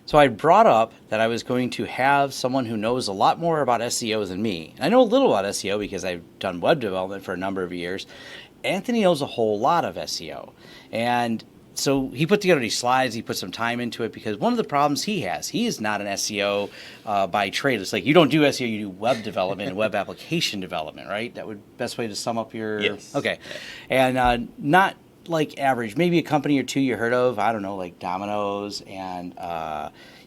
So I brought up that I was going to have someone who knows a lot more about SEO than me. I know a little about SEO because I've done web development for a number of years. Anthony knows a whole lot of SEO. And so he put together these slides, he put some time into it because one of the problems he is not an SEO by trade. It's like you don't do SEO, you do web development and web application development, right? That would best way to sum up your... Yes. Okay. And not like average, maybe a company or two you heard of, I don't know, like Domino's, and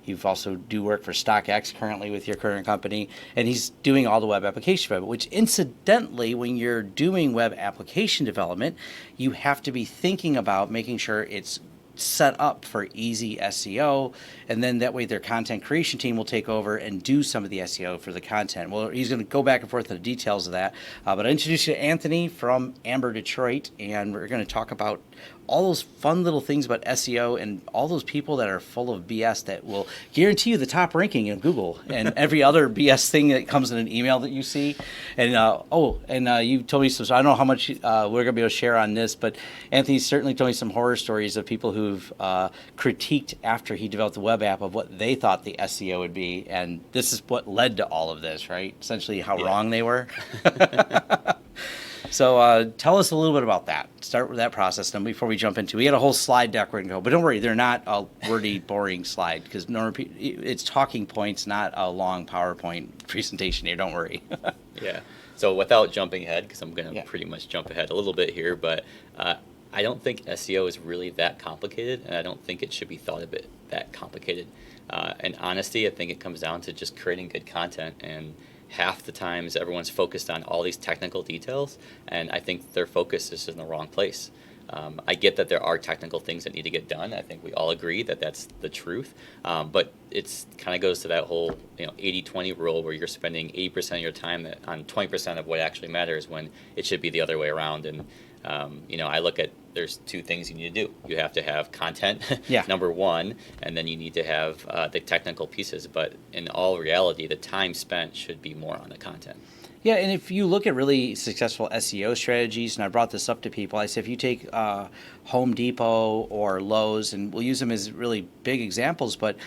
you've also do work for StockX currently with your current company, and he's doing all the web application development, which incidentally, when you're doing web application development, you have to be thinking about making sure it's set up for easy SEO, and then that way their content creation team will take over and do some of the SEO for the content. Well, he's going to go back and forth on the details of that, but I introduce you to Anthony from Amber, Detroit, and we're going to talk about all those fun little things about SEO and all those people that are full of BS that will guarantee you the top ranking in Google and every other BS thing that comes in an email that you see. And you told me some, so I don't know how much we're going to be able to share on this, but Anthony certainly told me some horror stories of people who've critiqued after he developed the web app of what they thought the SEO would be. And this is what led to all of this, right? Essentially how wrong they were. So tell us a little bit about that. Start with that process. Then before we jump into, we had a whole slide deck we're going to go. But don't worry, they're not a wordy, boring slide because it's talking points, not a long PowerPoint presentation here. Don't worry. Yeah. So without jumping ahead, because I'm going to pretty much jump ahead a little bit here, but I don't think SEO is really that complicated, and I don't think it should be thought of it that complicated. In honesty, I think it comes down to just creating good content, and half the times everyone's focused on all these technical details, and I think their focus is in the wrong place. I get that there are technical things that need to get done. I think we all agree that that's the truth, but it's kind of goes to that whole 80-20 rule where you're spending 80% of your time on 20% of what actually matters when it should be the other way around. And I look at there's two things you need to do. You have to have content, number one, and then you need to have the technical pieces. But in all reality, the time spent should be more on the content. Yeah, and if you look at really successful SEO strategies, and I brought this up to people, I said if you take Home Depot or Lowe's, and we'll use them as really big examples, but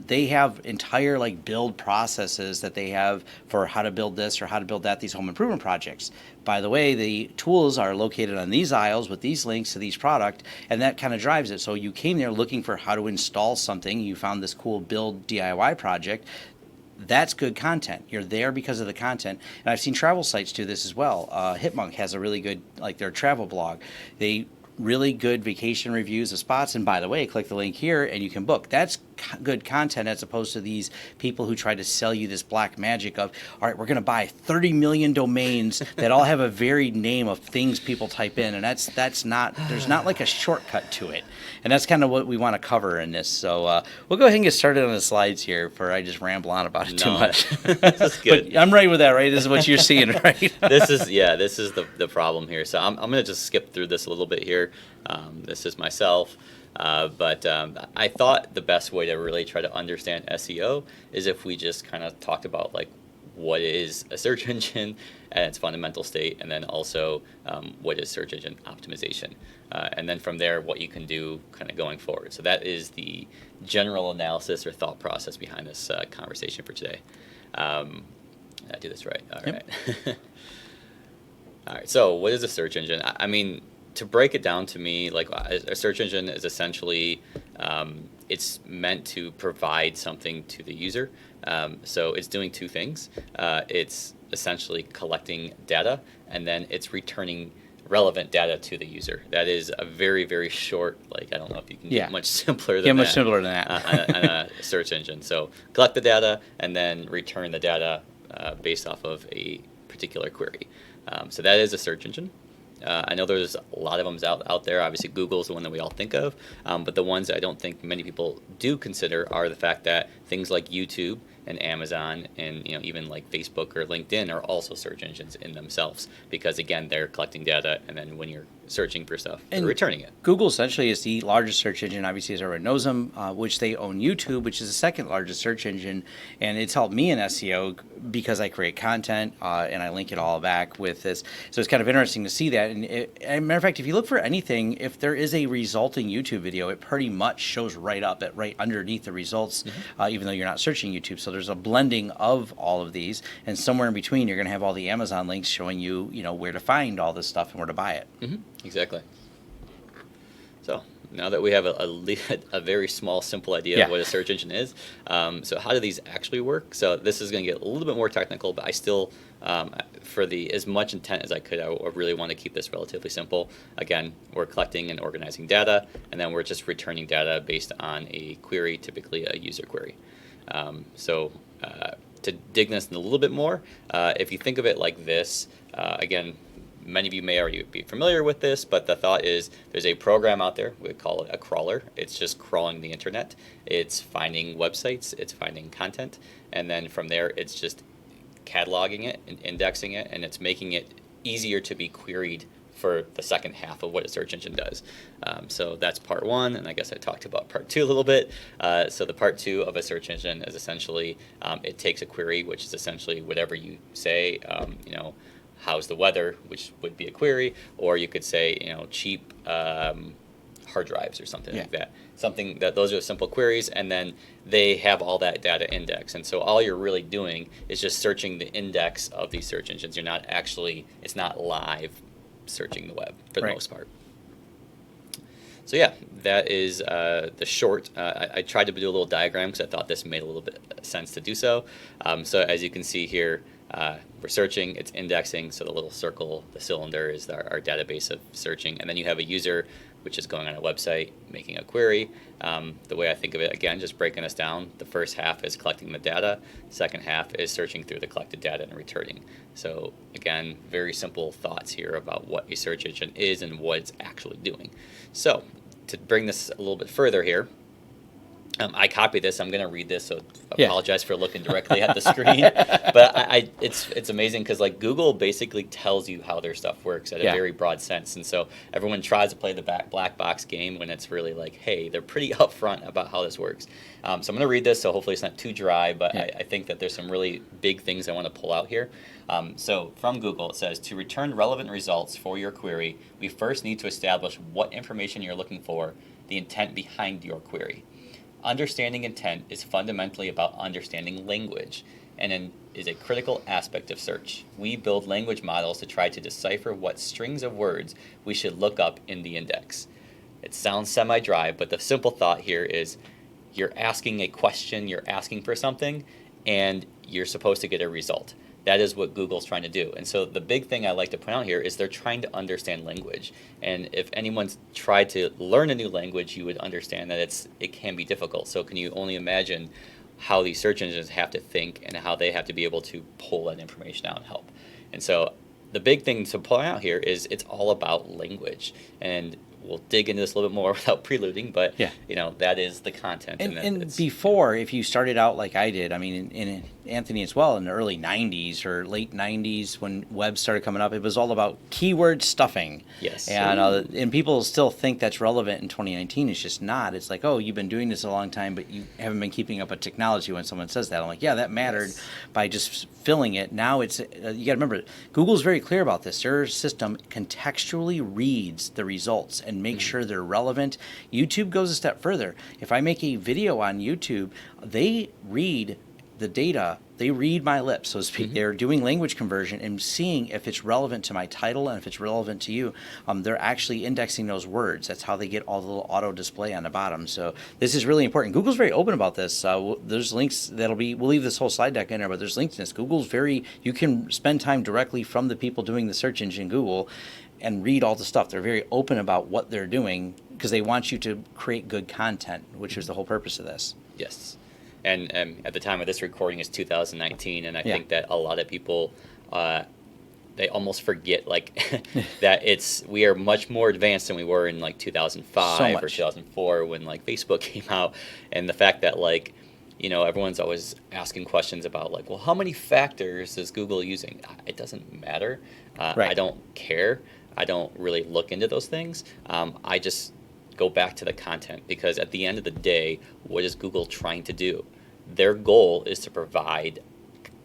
they have entire build processes that they have for how to build this or how to build that, these home improvement projects. By the way, the tools are located on these aisles with these links to these product, and that kind of drives it. So you came there looking for how to install something, you found this cool build DIY project. That's good content. You're there because of the content. And I've seen travel sites do this as well. Hipmunk has a really good, their travel blog. They really good vacation reviews of spots. And by the way, click the link here and you can book. That's good content as opposed to these people who try to sell you this black magic of, all right, we're going to buy 30 million domains that all have a varied name of things people type in. And that's not, there's not a shortcut to it. And that's kind of what we want to cover in this. So we'll go ahead and get started on the slides here before I just ramble on about it too much. This is good. But I'm right with that, right? This is what you're seeing, right? This is the problem here. So I'm going to just skip through this a little bit here. This is myself. But I thought the best way to really try to understand SEO is if we just kind of talked about what is a search engine and its fundamental state, and then also what is search engine optimization. And then from there, what you can do kind of going forward. So that is the general analysis or thought process behind this conversation for today. Did I do this right? All right. All right. So what is a search engine? I mean, to break it down to me, a search engine is essentially, it's meant to provide something to the user. So it's doing two things. It's essentially collecting data, and then it's returning relevant data to the user. That is a very, very short, I don't know if you can get much simpler than that. Much simpler than that. On a search engine. So collect the data and then return the data based off of a particular query. So that is a search engine. I know there's a lot of them out there. Obviously, Google's the one that we all think of. But the ones that I don't think many people do consider are the fact that things like YouTube and Amazon and even like Facebook or LinkedIn are also search engines in themselves, because again, they're collecting data, and then when you're searching for stuff, they're returning it. Google essentially is the largest search engine, obviously, as everyone knows them, which they own YouTube, which is the second largest search engine. And it's helped me in SEO because I create content and I link it all back with this. So it's kind of interesting to see that. And as a matter of fact, if you look for anything, if there is a resulting YouTube video, it pretty much shows right up at right underneath the results, even though you're not searching YouTube. So there's a blending of all of these. And somewhere in between, you're going to have all the Amazon links showing you, where to find all this stuff and where to buy it. Exactly. So now that we have a very small, simple idea of what a search engine is, so how do these actually work? So this is going to get a little bit more technical, but I still, for as much intent as I could, I really want to keep this relatively simple. Again, we're collecting and organizing data, and then we're just returning data based on a query, typically a user query. To dig this in a little bit more, if you think of it like this, again, many of you may already be familiar with this, but the thought is there's a program out there, we call it a crawler. It's just crawling the internet. It's finding websites, it's finding content, and then from there it's just cataloging it and indexing it, and it's making it easier to be queried for the second half of what a search engine does. So that's part one, and I guess I talked about part two a little bit. So the part two of a search engine is essentially it takes a query, which is essentially whatever you say, how's the weather, which would be a query, or you could say, cheap hard drives or something like that. Something that those are simple queries, and then they have all that data indexed. And so all you're really doing is just searching the index of these search engines. You're not actually, it's not live searching the web for the most part. So yeah, that is the short. I tried to do a little diagram because I thought this made a little bit of sense to do so. So as you can see here, we're searching, it's indexing, so the little circle, the cylinder is our database of searching, and then you have a user which is going on a website, making a query. The way I think of it, again, just breaking this down, the first half is collecting the data, second half is searching through the collected data and returning. So again, very simple thoughts here about what a search engine is and what it's actually doing. So to bring this a little bit further here, I copied this. I'm going to read this, so I apologize for looking directly at the screen. But it's amazing because like Google basically tells you how their stuff works at a very broad sense, and so everyone tries to play the black box game when it's really like, hey, they're pretty upfront about how this works. So I'm going to read this, so hopefully it's not too dry, but I think that there's some really big things I want to pull out here. So from Google, it says, to return relevant results for your query, we first need to establish what information you're looking for, the intent behind your query. Understanding intent is fundamentally about understanding language and is a critical aspect of search. We build language models to try to decipher what strings of words we should look up in the index. It sounds semi-dry, but the simple thought here is you're asking a question, you're asking for something, and you're supposed to get a result. That is what Google's trying to do. And so the big thing I like to point out here is they're trying to understand language. And if anyone's tried to learn a new language, you would understand that it can be difficult. So can you only imagine how these search engines have to think and how they have to be able to pull that information out and help. And so the big thing to point out here is it's all about language. And we'll dig into this a little bit more without preluding, but that is the content. And before, if you started out like I did, I mean, in Anthony as well, in the early 90s or late 90s when web started coming up, it was all about keyword stuffing. Yes. And people still think that's relevant in 2019. It's just not. It's like, oh, you've been doing this a long time, but you haven't been keeping up with technology when someone says that. I'm like, yeah, that mattered by just filling it. Now it's, you got to remember, Google's very clear about this. Their system contextually reads the results and makes sure they're relevant. YouTube goes a step further. If I make a video on YouTube, they read the data, they read my lips, so to speak. They're doing language conversion and seeing if it's relevant to my title and if it's relevant to you. They're actually indexing those words. That's how they get all the little auto display on the bottom. So this is really important. Google's very open about this. There's links we'll leave this whole slide deck in there, but there's links in this. You can spend time directly from the people doing the search engine Google and read all the stuff. They're very open about what they're doing because they want you to create good content, which is the whole purpose of this. Yes. And at the time of this recording is 2019, and I think that a lot of people, they almost forget that we are much more advanced than we were in 2005 or 2004 when Facebook came out, and the fact that everyone's always asking questions about like, well, how many factors is Google using? It doesn't matter. Right. I don't care. I don't really look into those things. I just go back to the content, because at the end of the day, what is Google trying to do? Their goal is to provide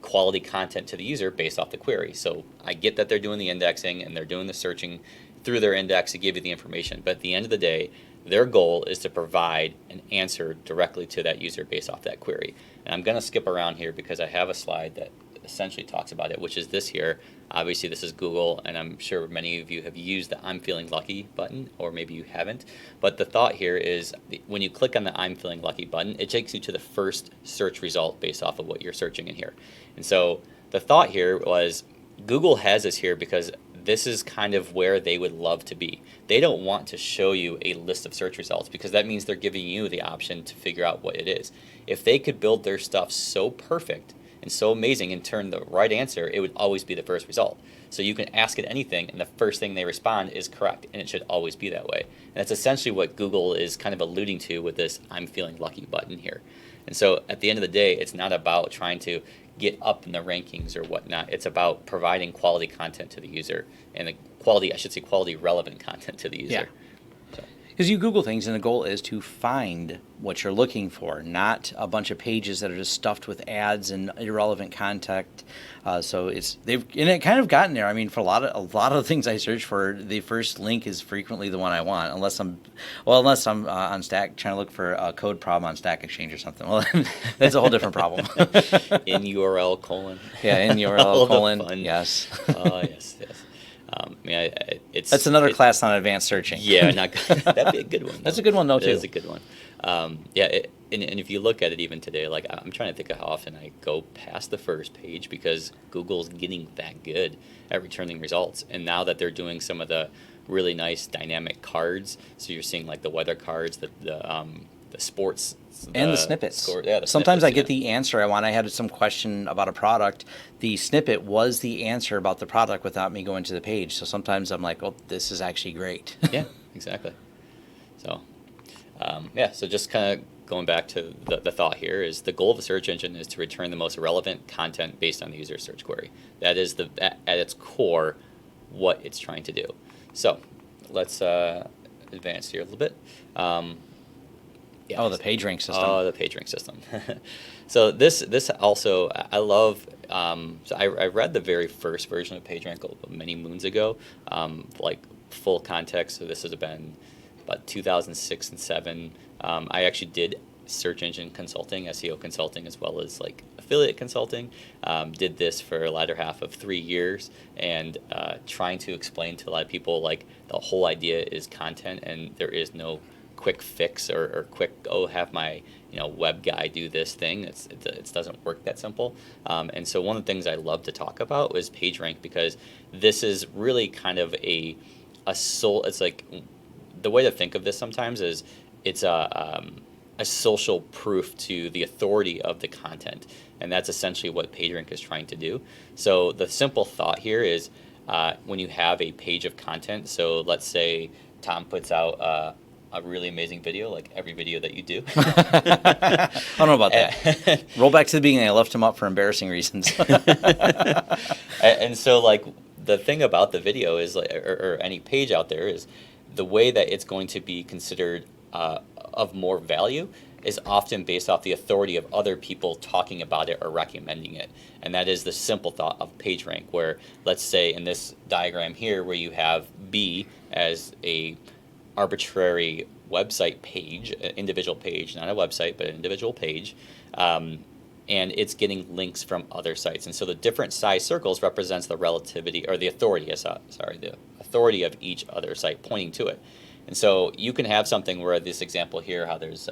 quality content to the user based off the query. So I get that they're doing the indexing and they're doing the searching through their index to give you the information, but at the end of the day, their goal is to provide an answer directly to that user based off that query. And I'm going to skip around here because I have a slide that essentially talks about it, which is this here. Obviously, this is Google, and I'm sure many of you have used the I'm feeling lucky button, or maybe you haven't. But the thought here is when you click on the I'm feeling lucky button, it takes you to the first search result based off of what you're searching in here. And so the thought here was Google has this here because this is kind of where they would love to be. They don't want to show you a list of search results because that means they're giving you the option to figure out what it is. If they could build their stuff so perfect and so amazing and turn the right answer, it would always be the first result. So you can ask it anything and the first thing they respond is correct, and it should always be that way. And that's essentially what Google is kind of alluding to with this I'm feeling lucky button here. And so at the end of the day, it's not about trying to get up in the rankings or whatnot. It's about providing quality content to the user, and the quality relevant content to the user. Yeah. Because you Google things and the goal is to find what you're looking for, not a bunch of pages that are just stuffed with ads and irrelevant content. So it kind of gotten there. I mean, for a lot of the things I search for, the first link is frequently the one I want, unless I'm on Stack trying to look for a code problem on Stack Exchange or something. Well, that's a whole different problem. In URL colon. Yeah, in URL colon. Yes. Oh yes. That's another class on advanced searching. Yeah, not good. That'd be a good one. That's a good one though too. It's a good one. And if you look at it even today, like I'm trying to think of how often I go past the first page because Google's getting that good at returning results. And now that they're doing some of the really nice dynamic cards, so you're seeing like the weather cards, the sports. And the snippets. snippets, Sometimes I get the answer I want. I had some question about a product. The snippet was the answer about the product without me going to the page. So sometimes I'm like, oh, this is actually great. Yeah, exactly. So, so just kind of going back to the thought here is the goal of the search engine is to return the most relevant content based on the user search query. That is at its core what it's trying to do. So let's advance here a little bit. Yeah, the PageRank system. Oh, the PageRank system. So this also, I love, so I read the very first version of PageRank many moons ago, like full context. So this has been about 2006 and 7. I actually did search engine consulting, SEO consulting, as well as like affiliate consulting. Did this for the latter half of 3 years, and trying to explain to a lot of people like the whole idea is content, and there is no quick fix or quick have my web guy do this thing. It doesn't work that simple. And so one of the things I love to talk about is PageRank, because this is really kind of a soul. It's like the way to think of this sometimes is it's a social proof to the authority of the content, and that's essentially what PageRank is trying to do. So the simple thought here is when you have a page of content. So let's say Tom puts out a really amazing video, like every video that you do. I don't know about that. Roll back to the beginning. I left him up for embarrassing reasons. And so, like, the thing about the video is, like, or any page out there, is the way that it's going to be considered of more value is often based off the authority of other people talking about it or recommending it. And that is the simple thought of PageRank, where let's say in this diagram here where you have B as a arbitrary website page, an individual page, not a website, but an individual page, and it's getting links from other sites. And so the different size circles represents the relativity, or the authority, the authority of each other site pointing to it. And so you can have something where this example here, how there's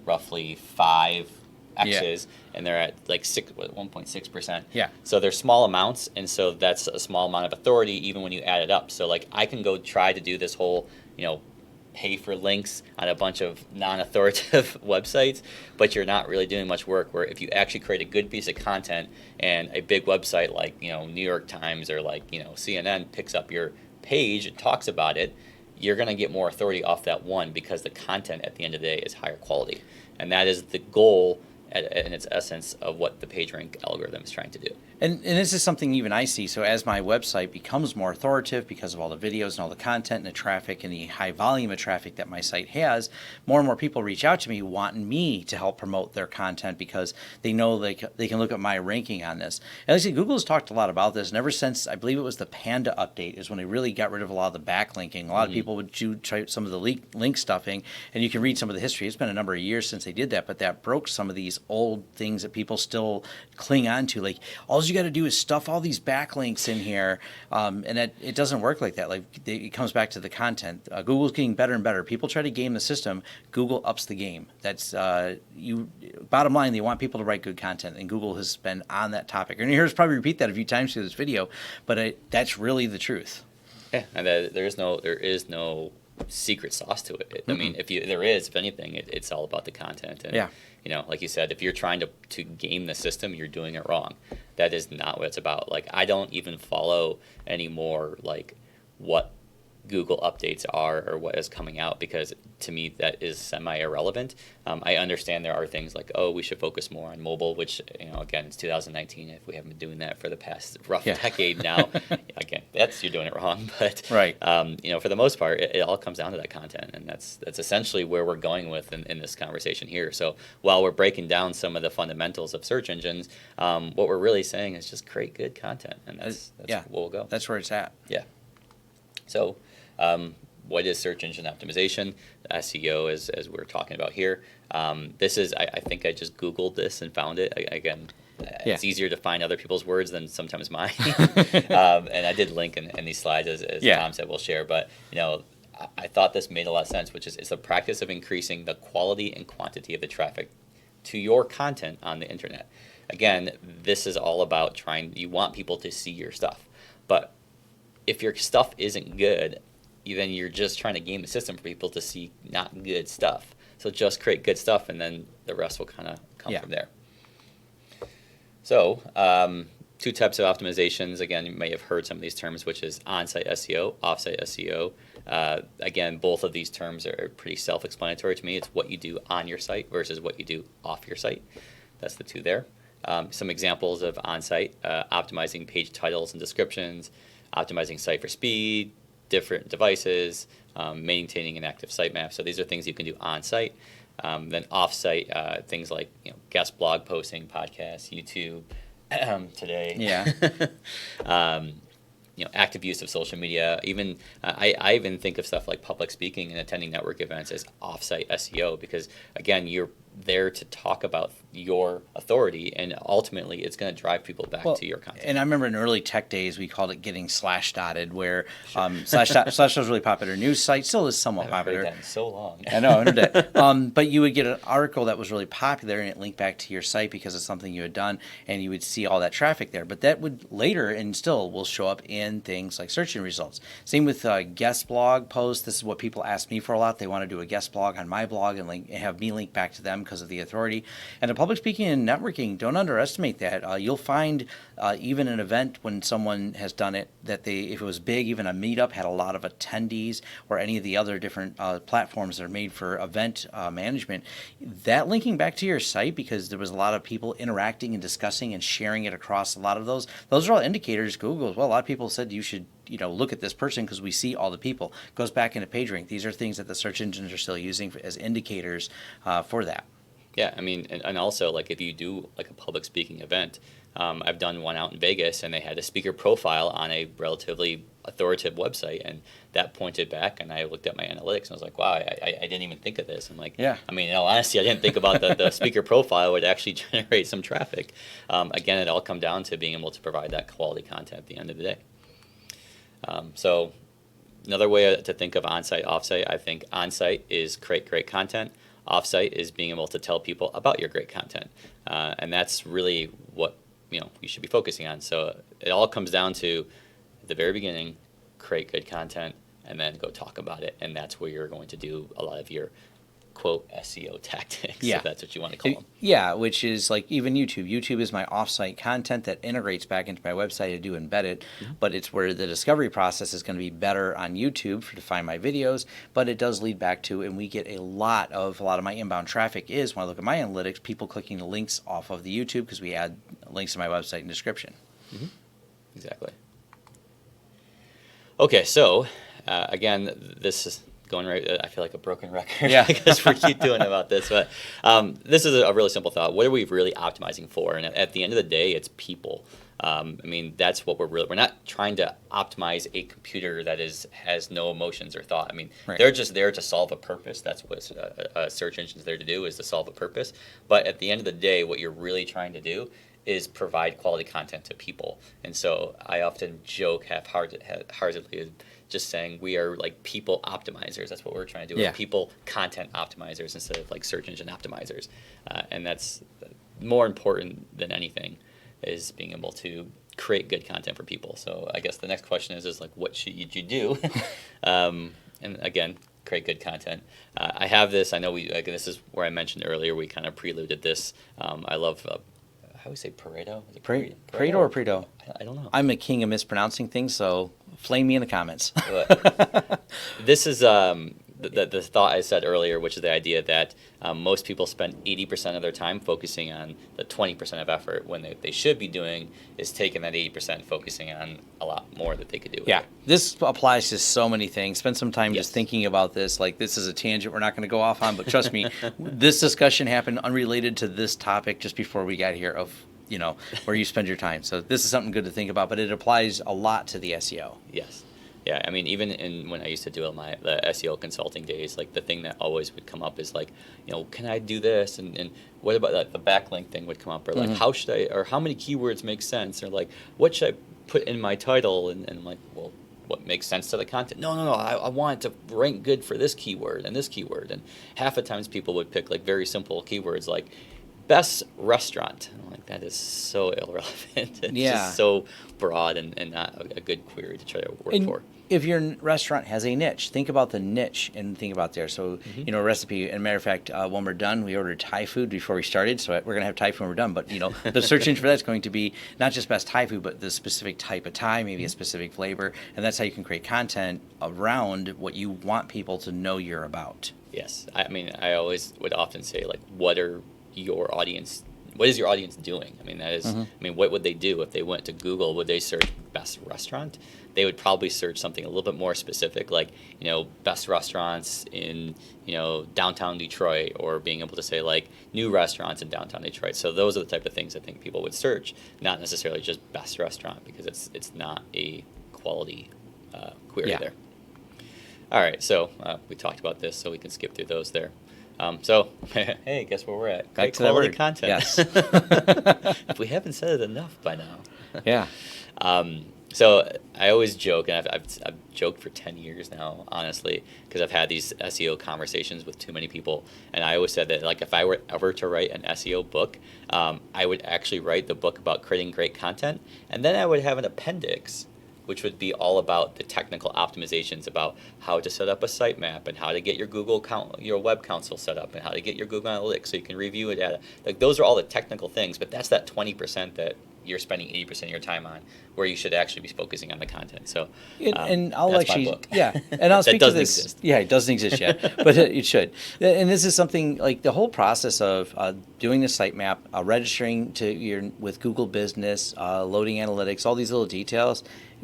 roughly 5 X's, and they're at like 1.6%. Yeah. So they're small amounts, and so that's a small amount of authority even when you add it up. So like I can go try to do this whole, pay for links on a bunch of non-authoritative websites, but you're not really doing much work. Where if you actually create a good piece of content and a big website like New York Times or like CNN picks up your page and talks about it, you're going to get more authority off that one because the content at the end of the day is higher quality. And that is the goal in its essence of what the PageRank algorithm is trying to do. And this is something even I see. So as my website becomes more authoritative because of all the videos and all the content and the traffic and the high volume of traffic that my site has, more and more people reach out to me wanting me to help promote their content because they know they can look at my ranking on this. And like I said, Google has talked a lot about this. And ever since, I believe it was the Panda update is when they really got rid of a lot of the backlinking. A lot of people would try some of the link stuffing, and you can read some of the history. It's been a number of years since they did that, but that broke some of these old things that people still cling on to. Like, all you got to do is stuff all these backlinks in here, and it doesn't work like that. Like, it comes back to the content. Google's getting better and better. People try to game the system. Google ups the game. That's bottom line. They want people to write good content, and Google has been on that topic. And you hear us probably repeat that a few times through this video, but that's really the truth. Yeah, and there is no secret sauce to it. I mean, if anything, it's all about the content. And, yeah. Like you said, if you're trying to game the system, you're doing it wrong. That is not what it's about. Like, I don't even follow anymore, like, what Google updates are or what is coming out, because to me that is semi-irrelevant. I understand there are things like, oh, we should focus more on mobile, which, again, it's 2019. If we haven't been doing that for the past decade now, again, you're doing it wrong. But right. For the most part, it all comes down to that content, and that's essentially where we're going with in this conversation here. So while we're breaking down some of the fundamentals of search engines, what we're really saying is just create good content, and that's where we'll go. That's where it's at. Yeah. So, what is search engine optimization? SEO, as we're talking about here. This is, I think I just Googled this and found it. Again, it's easier to find other people's words than sometimes mine. And I did link in these slides, as Tom said, we'll share. But, I thought this made a lot of sense, which is it's the practice of increasing the quality and quantity of the traffic to your content on the internet. Again, this is all about you want people to see your stuff. But if your stuff isn't good, then you're just trying to game the system for people to see not good stuff. So just create good stuff, and then the rest will kind of come from there. So, two types of optimizations. Again, you may have heard some of these terms, which is on-site SEO, off-site SEO. Again, both of these terms are pretty self-explanatory to me. It's what you do on your site versus what you do off your site. That's the two there. Some examples of on-site, optimizing page titles and descriptions, optimizing site for speed, different devices, maintaining an active sitemap. So these are things you can do on-site. Then off-site, things like guest blog posting, podcasts, YouTube, today. Yeah. Active use of social media. Even I even think of stuff like public speaking and attending network events as off-site SEO, because again, you're there to talk about your authority, and ultimately it's going to drive people back to your content. And I remember in early tech days we called it getting slash dotted, where slash was really popular. News site still is somewhat popular. I've heard that in so long. I know, I heard that. But you would get an article that was really popular, and it linked back to your site because of something you had done, and you would see all that traffic there. But that would later and still will show up in things like search engine results. Same with guest blog posts. This is what people ask me for a lot. They want to do a guest blog on my blog and have me link back to them because of the authority. And the public speaking and networking, don't underestimate that. You'll find even an event when someone has done it, that if it was big, even a meetup had a lot of attendees, or any of the other different platforms that are made for event management, that linking back to your site, because there was a lot of people interacting and discussing and sharing it across a lot of those are all indicators. Google goes, well, a lot of people said you should look at this person because we see all the people. Goes back into PageRank. These are things that the search engines are still using as indicators for that. Yeah, I mean, and also, like, if you do like a public speaking event, I've done one out in Vegas, and they had a speaker profile on a relatively authoritative website, and that pointed back, and I looked at my analytics, and I was like, wow, I didn't even think of this. I'm like, yeah. I mean, in all honesty, I didn't think about the speaker profile would actually generate some traffic. Again, it all comes down to being able to provide that quality content at the end of the day. So another way to think of on-site, off-site, I think on-site is create great content. Off-site is being able to tell people about your great content. And that's really what you should be focusing on. So it all comes down to, at the very beginning, create good content, and then go talk about it. And that's where you're going to do a lot of your quote SEO tactics, Yeah. if that's what you want to call them. Yeah, which is like even YouTube. YouTube is my offsite content that integrates back into my website. I do embed it, but it's where the discovery process is going to be better on YouTube to find my videos. But it does lead back to, and we get a lot of my inbound traffic is when I look at my analytics, people clicking the links off of the YouTube because we add links to my website and description. Exactly. Okay, so again, this is going right. I feel like a broken record because we keep doing about this. But this is a really simple thought. What are we really optimizing for? And at the end of the day, it's people. I mean, that's what we're not trying to optimize a computer that has no emotions or thought. I mean, they're just there to solve a purpose. That's what a search engine is there to do, is to solve a purpose. But at the end of the day, what you're really trying to do is provide quality content to people. And so I often joke half-heartedly just saying we are like people optimizers. That's what we're trying to do. We're people content optimizers instead of like search engine optimizers. And that's more important than anything, is being able to create good content for people. So I guess the next question is like, what should you do? And again, create good content. I have this. I know this is where I mentioned earlier. We kind of preluded this. I love. How do we say Pareto? Is it Pareto or Pareto? I don't know. I'm a king of mispronouncing things, so flame me in the comments. This is the thought I said earlier, which is the idea that most people spend 80% of their time focusing on the 20% of effort, when they should be doing is taking that 80%, focusing on a lot more that they could do. Yeah, this applies to so many things. Spend some time just thinking about this. Like, this is a tangent we're not going to go off on, but trust me, this discussion happened unrelated to this topic just before we got here of, where you spend your time. So this is something good to think about, but it applies a lot to the SEO. Yes. Yeah, I mean, even when I used to do the SEO consulting days, like the thing that always would come up is like, can I do this? And what about like the backlink thing would come up, or like how many keywords make sense, or like what should I put in my title? And I'm like, well, what makes sense to the content? No, I want it to rank good for this keyword and this keyword. And half the times people would pick like very simple keywords like best restaurant. And I'm like, that is so irrelevant. It's just so broad and not a good query to try to work for. If your restaurant has a niche, think about the niche and think about there. So, a recipe, and matter of fact, when we're done, we ordered Thai food before we started, so we're going to have Thai food when we're done. But, the search engine for that is going to be not just best Thai food, but the specific type of Thai, maybe a specific flavor. And that's how you can create content around what you want people to know you're about. Yes. I mean, I always would often say, like, what is your audience doing? I mean, that is, what would they do if they went to Google? Would they search best restaurant? They would probably search something a little bit more specific, like, best restaurants in, downtown Detroit, or being able to say like new restaurants in downtown Detroit. So those are the type of things I think people would search, not necessarily just best restaurant, because it's not a quality query there. All right, so we talked about this, so we can skip through those there. So, hey, guess where we're at? Back to quality that word. content. Yes. If we haven't said it enough by now. Yeah. So I always joke, and I've joked for 10 years now, honestly, because I've had these SEO conversations with too many people, and I always said that, like, if I were ever to write an SEO book, I would actually write the book about creating great content, and then I would have an appendix which would be all about the technical optimizations about how to set up a sitemap, and how to get your web console set up, and how to get your Google Analytics so you can review it. Like, those are all the technical things, but that's that 20% that you're spending 80% of your time on, where you should actually be focusing on the content. So, and I'll that's actually, my book. and I'll speak to doesn't this. exist. Yeah, it doesn't exist yet, but it should. And this is something like the whole process of doing the sitemap, registering with Google Business, loading analytics, all these little details.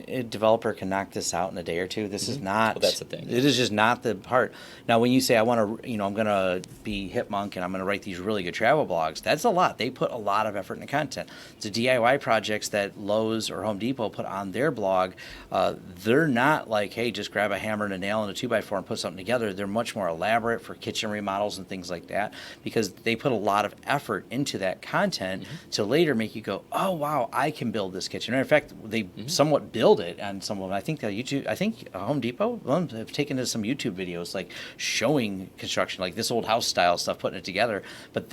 A developer can knock this out in a day or two. This is not. Well, that's the thing. It is just not the part. Now, when you say I want to, I'm going to be Hipmunk and I'm going to write these really good travel blogs, that's a lot. They put a lot of effort into content. The DIY projects that Lowe's or Home Depot put on their blog, they're not like, hey, just grab a hammer and a nail and a 2x4 and put something together. They're much more elaborate for kitchen remodels and things like that, because they put a lot of effort into that content to later make you go, oh wow, I can build this kitchen. In fact, they somewhat build it on some of them. I think Home Depot have taken to some YouTube videos like showing construction, like this old house style stuff, putting it together. But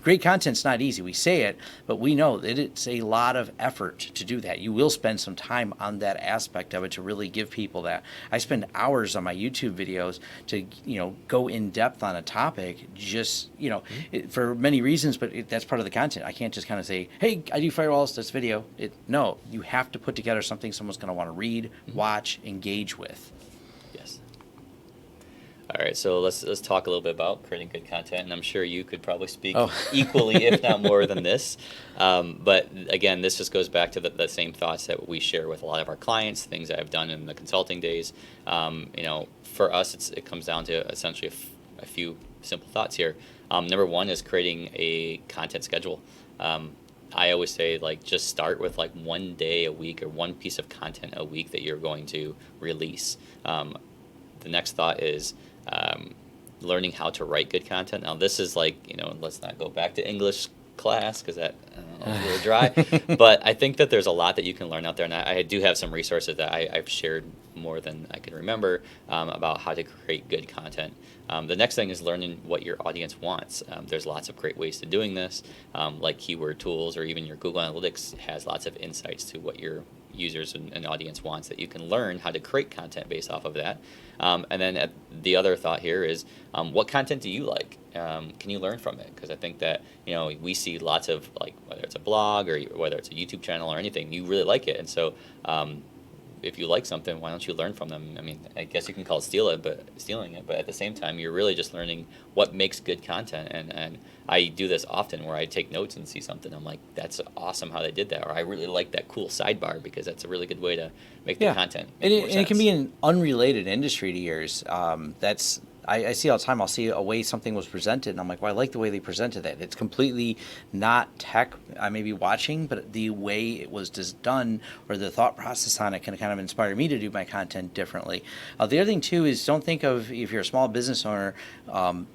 great content's not easy. We say it, but we know that it's a lot of effort to do that. You will spend some time on that aspect of it to really give people that. I spend hours on my YouTube videos to, go in depth on a topic, just, for many reasons, but that's part of the content. I can't just kind of say, hey, I do firewalls, this video. No, you have to put together something someone's going to want to read, watch, engage with. Yes. All right, so let's talk a little bit about creating good content, and I'm sure you could probably speak equally, if not more than this. But again, this just goes back to the same thoughts that we share with a lot of our clients, things that I've done in the consulting days. For us, it comes down to essentially a few simple thoughts here. Number one is creating a content schedule. I always say, just start with one day a week or one piece of content a week that you're going to release. The next thought is learning how to write good content. Now, this is let's not go back to English class because that is a little dry. But I think that there's a lot that you can learn out there, and I do have some resources that I've shared more than I can remember about how to create good content. The next thing is learning what your audience wants. There's lots of great ways to doing this, like keyword tools, or even your Google Analytics has lots of insights to what your users and audience wants that you can learn how to create content based off of that. And then the other thought here is what content do you like? Can you learn from it? Because I think that we see lots of whether it's a blog or whether it's a YouTube channel or anything, you really like it, and so if you like something, why don't you learn from them? I mean, I guess you can call it stealing it, but at the same time, you're really just learning what makes good content. And I do this often where I take notes and see something, I'm like, that's awesome how they did that, or I really like that cool sidebar because that's a really good way to make the content make more sense. And it can be an unrelated industry to yours. I see all the time, I'll see a way something was presented, and I'm like, well, I like the way they presented it. It's completely not tech I may be watching, but the way it was just done or the thought process on it can kind of inspire me to do my content differently. The other thing, too, is don't think of, if you're a small business owner,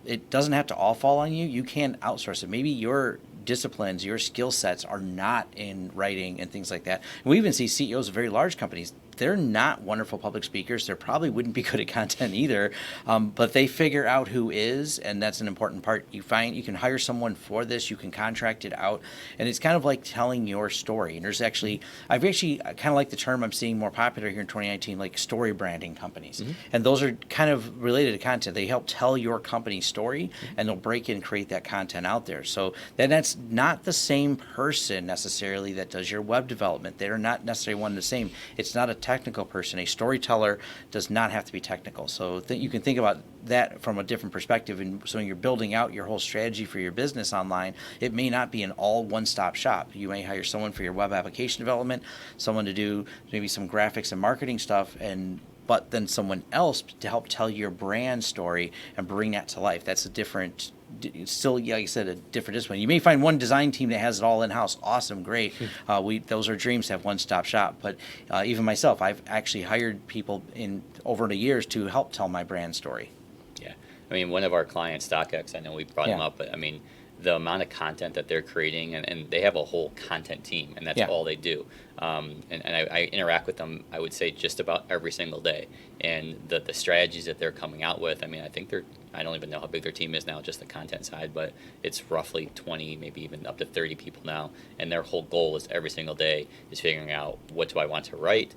it doesn't have to all fall on you. You can outsource it. Maybe your disciplines, your skill sets are not in writing and things like that. And we even see CEOs of very large companies. They're not wonderful public speakers. They probably wouldn't be good at content either, but they figure out who is, and that's an important part. You can hire someone for this. You can contract it out, and it's kind of like telling your story. And I've actually kind of like the term I'm seeing more popular here in 2019, like story branding companies. And those are kind of related to content. They help tell your company's story, and they'll break in and create that content out there. So then that's not the same person necessarily that does your web development. They're not necessarily one and the same. It's not a technical person. A storyteller does not have to be technical. So you can think about that from a different perspective. And so when you're building out your whole strategy for your business online, it may not be an all one-stop shop. You may hire someone for your web application development, someone to do maybe some graphics and marketing stuff, but then someone else to help tell your brand story and bring that to life. That's still, like I said, a different discipline. You may find one design team that has it all in-house. Awesome, great. Those are dreams to have one-stop shop. But even myself, I've actually hired people over the years to help tell my brand story. Yeah. I mean, one of our clients, StockX, I know we brought them up, but I mean, the amount of content that they're creating, and they have a whole content team, and that's all they do. And I interact with them, I would say, just about every single day. And the strategies that they're coming out with, I mean, I don't even know how big their team is now, just the content side, but it's roughly 20, maybe even up to 30 people now. And their whole goal is every single day is figuring out, what do I want to write,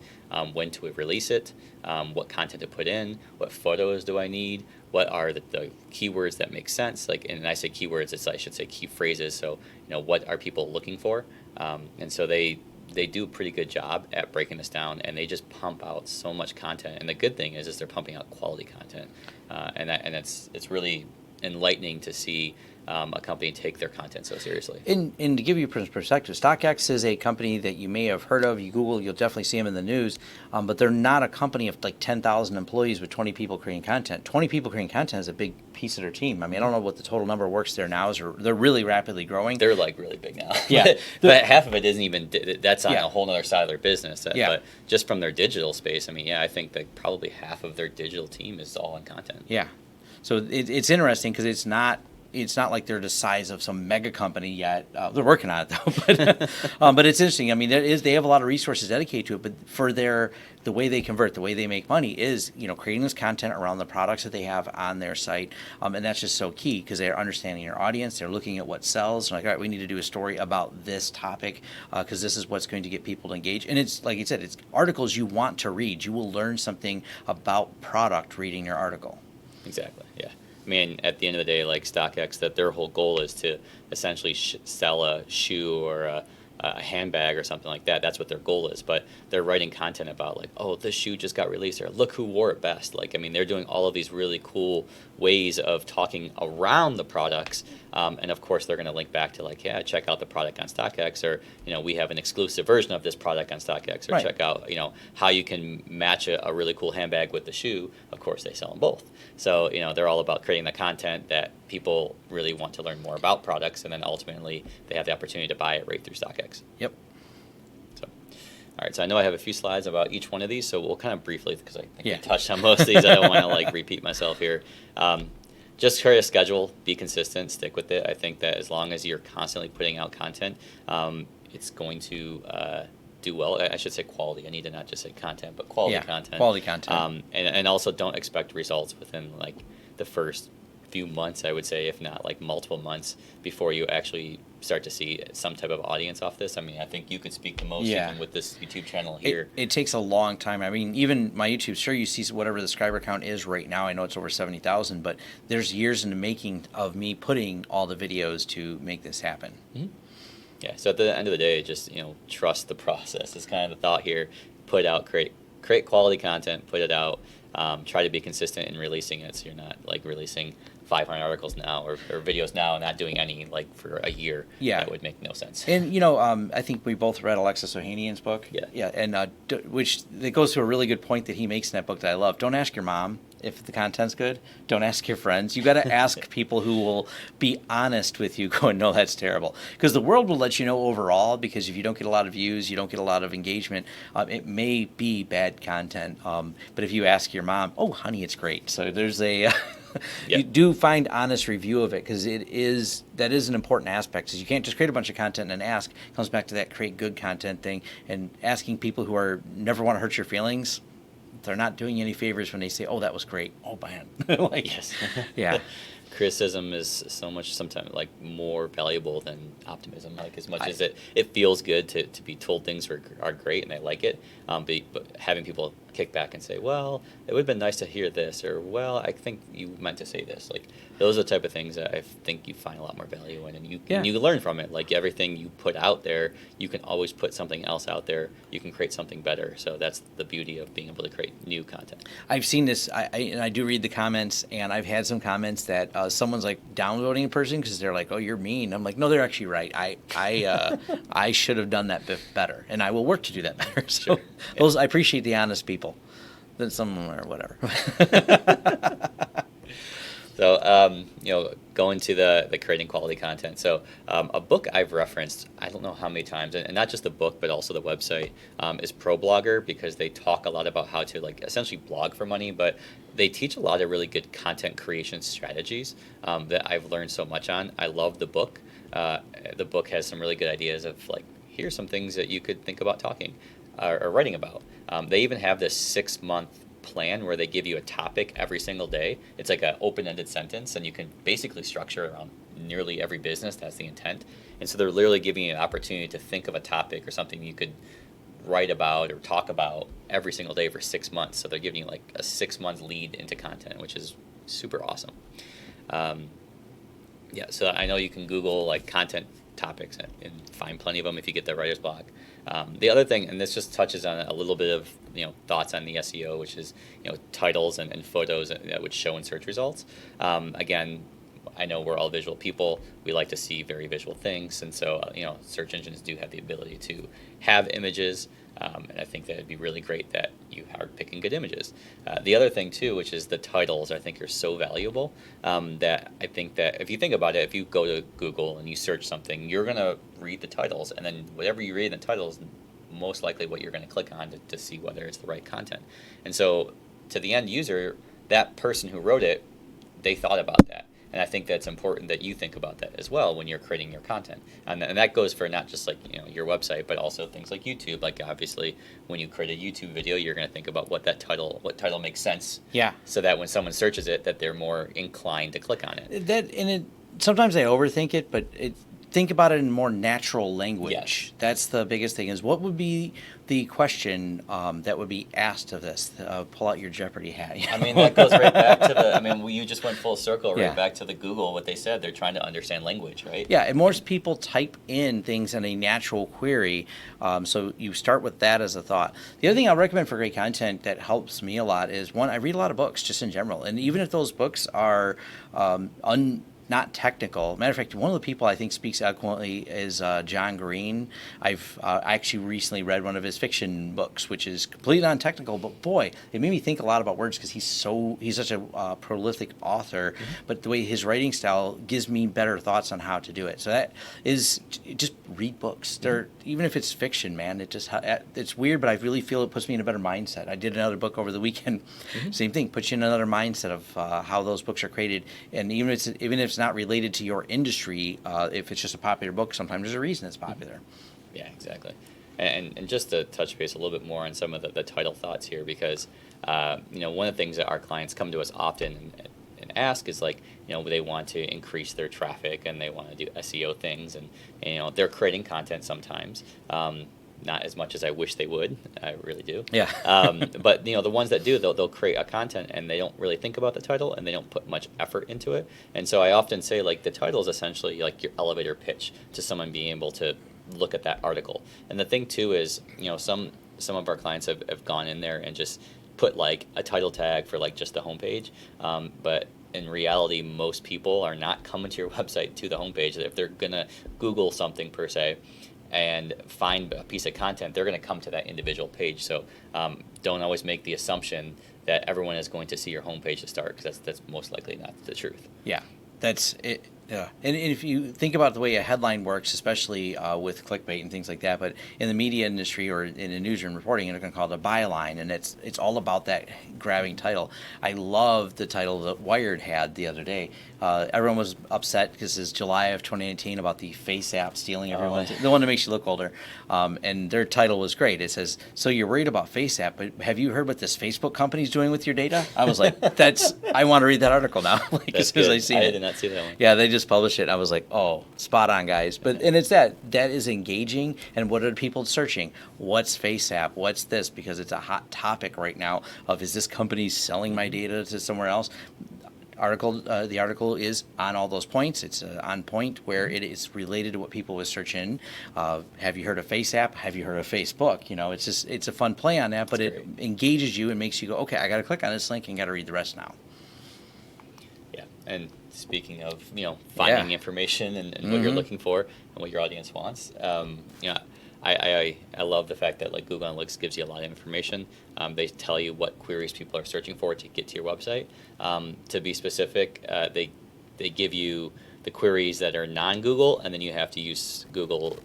when to release it, what content to put in, what photos do I need, what are the keywords that make sense, and I say keywords, I should say key phrases, so what are people looking for, and so they do a pretty good job at breaking this down, and they just pump out so much content. And the good thing is they're pumping out quality content, and it's really enlightening to see a company take their content so seriously. And to give you perspective, StockX is a company that you may have heard of. You Google, you'll definitely see them in the news, but they're not a company of 10,000 employees with 20 people creating content. 20 people creating content is a big piece of their team. I mean, I don't know what the total number works there now is, or they're really rapidly growing. They're really big now. Yeah. But half of it isn't even, that's on a whole other side of their business. But just from their digital space, I mean, I think that probably half of their digital team is all in content. Yeah. So it's interesting because it's not it's not like they're the size of some mega company yet. They're working on it though, but it's interesting. I mean, they have a lot of resources dedicated to it, but for the way they convert, the way they make money is, creating this content around the products that they have on their site, and that's just so key because they're understanding your audience. They're looking at what sells. They're like, all right, we need to do a story about this topic because this is what's going to get people to engage. And it's like you said, it's articles you want to read. You will learn something about product reading your article. Exactly. Yeah. I mean, at the end of the day, like StockX, that their whole goal is to essentially sell a shoe or a handbag or something like that. That's what their goal is. But they're writing content about like, oh, this shoe just got released, or look who wore it best. Like, I mean, they're doing all of these really cool ways of talking around the products. And of course, they're going to link back to like, yeah, check out the product on StockX, or, we have an exclusive version of this product on StockX, or Right. check out, how you can match a really cool handbag with the shoe. Of course, they sell them both. So, they're all about creating the content that people really want to learn more about products, and then ultimately they have the opportunity to buy it right through StockX. Yep. So, all right. So I know I have a few slides about each one of these, so we'll kind of briefly, because I think Yeah. we touched on most of these. I don't want to like repeat myself here. Just create a schedule, be consistent, stick with it. I think that as long as you're constantly putting out content, it's going to do well. I should say quality. I need to not just say content, but quality content. Quality content. And also don't expect results within like the first few months, I would say, if not like multiple months before you actually start to see some type of audience off this. I mean, I think you could speak the most even with this YouTube channel here. It takes a long time. I mean, even my YouTube, sure, you see whatever the subscriber count is right now. I know it's over 70,000, but there's years in the making of me putting all the videos to make this happen. Mm-hmm. Yeah, so at the end of the day, just, trust the process is kind of the thought here. Put out, create quality content, put it out, try to be consistent in releasing it, so you're not like releasing 500 articles now or videos now and not doing any like for a year. Yeah. That would make no sense. And, I think we both read Alexis Ohanian's book. Yeah. Yeah, and which it goes to a really good point that he makes in that book that I love. Don't ask your mom if the content's good. Don't ask your friends. You got to ask people who will be honest with you going, no, that's terrible. Because the world will let you know overall, because if you don't get a lot of views, you don't get a lot of engagement, it may be bad content. But if you ask your mom, oh, honey, it's great. So there's a... You do find honest review of it, because that is an important aspect. Because you can't just create a bunch of content and ask. It comes back to that create good content thing, and asking people who are never want to hurt your feelings. They're not doing you any favors when they say, "Oh, that was great." Oh man, Yes. Yeah. Criticism is so much sometimes like more valuable than optimism. Like as much as it feels good to be told things are great and I like it, but having people kick back and say, well, it would have been nice to hear this, or well, I think you meant to say this. Like those are the type of things that I think you find a lot more value in, and you learn from it. Like everything you put out there, you can always put something else out there. You can create something better. So that's the beauty of being able to create new content. I've seen this, and I do read the comments, and I've had some comments that someone's like downvoting a person because they're like, "Oh, you're mean." I'm like, "No, they're actually right. I should have done that better, and I will work to do that better." So those I appreciate the honest people. Then some or whatever. So, going to the creating quality content. So, a book I've referenced, I don't know how many times, and not just the book, but also the website, is ProBlogger, because they talk a lot about how to like essentially blog for money, but they teach a lot of really good content creation strategies that I've learned so much on. I love the book. The book has some really good ideas of like, here's some things that you could think about talking or writing about. They even have this 6-month plan where they give you a topic every single day. It's like an open-ended sentence, and you can basically structure around nearly every business. That's the intent. And so they're literally giving you an opportunity to think of a topic or something you could write about or talk about every single day for 6 months. So they're giving you like a 6-month lead into content, which is super awesome. So I know you can Google like content topics and find plenty of them if you get the writer's block. The other thing, and this just touches on a little bit of thoughts on the SEO, which is titles and photos that would show in search results. Again, I know we're all visual people. We like to see very visual things, and so search engines do have the ability to have images. And I think that it'd be really great that you are picking good images. The other thing too, which is the titles, I think are so valuable that I think that if you think about it, if you go to Google and you search something, you're gonna read the titles, and then whatever you read in the titles, most likely what you're gonna click on to see whether it's the right content. And so to the end user, that person who wrote it, they thought about that. And I think that's important that you think about that as well when you're creating your content. And that goes for not just like, your website, but also things like YouTube. Like obviously when you create a YouTube video, you're going to think about what title makes sense. Yeah. So that when someone searches it, that they're more inclined to click on it. Sometimes I overthink it, but think about it in more natural language. Yes. That's the biggest thing. Is what would be the question that would be asked of this? Pull out your Jeopardy hat. I mean, that goes right back to you just went full circle Yeah. back to the Google, what they said. They're trying to understand language, right? Yeah, and most people type in things in a natural query, so you start with that as a thought. The other thing I'll recommend for great content that helps me a lot is, one, I read a lot of books just in general, and even if those books are not technical. Matter of fact, one of the people I think speaks eloquently is John Green. I've actually recently read one of his fiction books, which is completely non-technical, but boy, it made me think a lot about words because he's such a prolific author. Mm-hmm. But the way his writing style gives me better thoughts on how to do it. So that is just read books. Mm-hmm. Even if it's fiction, man, it's weird, but I really feel it puts me in a better mindset. I did another book over the weekend. Mm-hmm. Same thing, puts you in another mindset of how those books are created, and even if it's not related to your industry, if it's just a popular book, sometimes there's a reason it's popular. Yeah, exactly. And just to touch base a little bit more on some of the title thoughts here, because one of the things that our clients come to us often and ask is like, they want to increase their traffic and they want to do SEO things, and they're creating content sometimes. Not as much as I wish they would. I really do. Yeah. But the ones that do, they'll create a content and they don't really think about the title and they don't put much effort into it. And so I often say like the title is essentially like your elevator pitch to someone being able to look at that article. And the thing too is, some of our clients have gone in there and just put like a title tag for like just the homepage. But in reality, most people are not coming to your website to the homepage. If they're gonna Google something per se, and find a piece of content, they're going to come to that individual page. So don't always make the assumption that everyone is going to see your homepage to start, because that's most likely not the truth. Yeah, that's it. Yeah, and if you think about the way a headline works, especially with clickbait and things like that, but in the media industry or in the newsroom reporting, they're going to call it a byline, and it's all about that grabbing title. I love the title that Wired had the other day. Everyone was upset because it's July of 2019 about the Face app stealing everyone, the one that makes you look older. And their title was great. It says, "So you're worried about Face app, but have you heard what this Facebook company's doing with your data?" I was like, I want to read that article now. Like, as soon as I see it. I did not see that one. Yeah, they just published it. And I was like, oh, spot on, guys. And it's that is engaging. And what are people searching? What's Face app? What's this? Because it's a hot topic right now of, is this company selling my data to somewhere else? The article is on all those points. It's on point where it is related to what people will search in. Have you heard of Face app? Have you heard of Facebook? It's a fun play on that, but it engages you and makes you go, okay, I got to click on this link and got to read the rest now. Yeah, and speaking of finding information and what you're looking for and what your audience wants, I love the fact that like Google Analytics gives you a lot of information. They tell you what queries people are searching for to get to your website. To be specific, they give you the queries that are non-Google, and then you have to use Google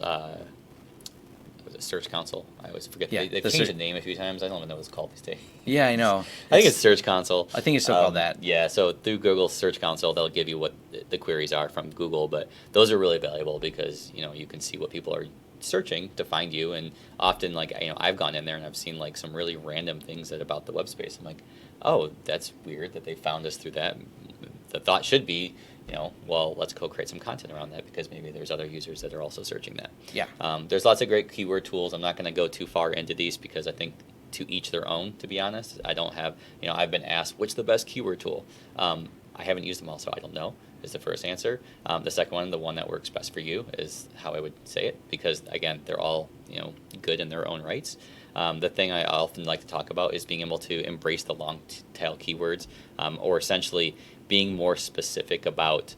Search Console. I always forget. Yeah, they've changed the name a few times. I don't even know what it's called these days. Yeah, I know. I think it's Search Console. I think it's still called that. Yeah, so through Google Search Console, they'll give you what the queries are from Google, but those are really valuable because you can see what people are searching to find you. And often, like, I've gone in there and I've seen like some really random things about the web space. I'm like, oh, that's weird that they found us through that. The thought should be, well, let's go create some content around that because maybe there's other users that are also searching that. Yeah. There's lots of great keyword tools. I'm not going to go too far into these because I think to each their own, to be honest. I don't have, I've been asked, what's the best keyword tool? I haven't used them all, so I don't know, is the first answer. The second one, the one that works best for you, is how I would say it, because, again, they're all, good in their own rights. The thing I often like to talk about is being able to embrace the long tail keywords, or essentially being more specific about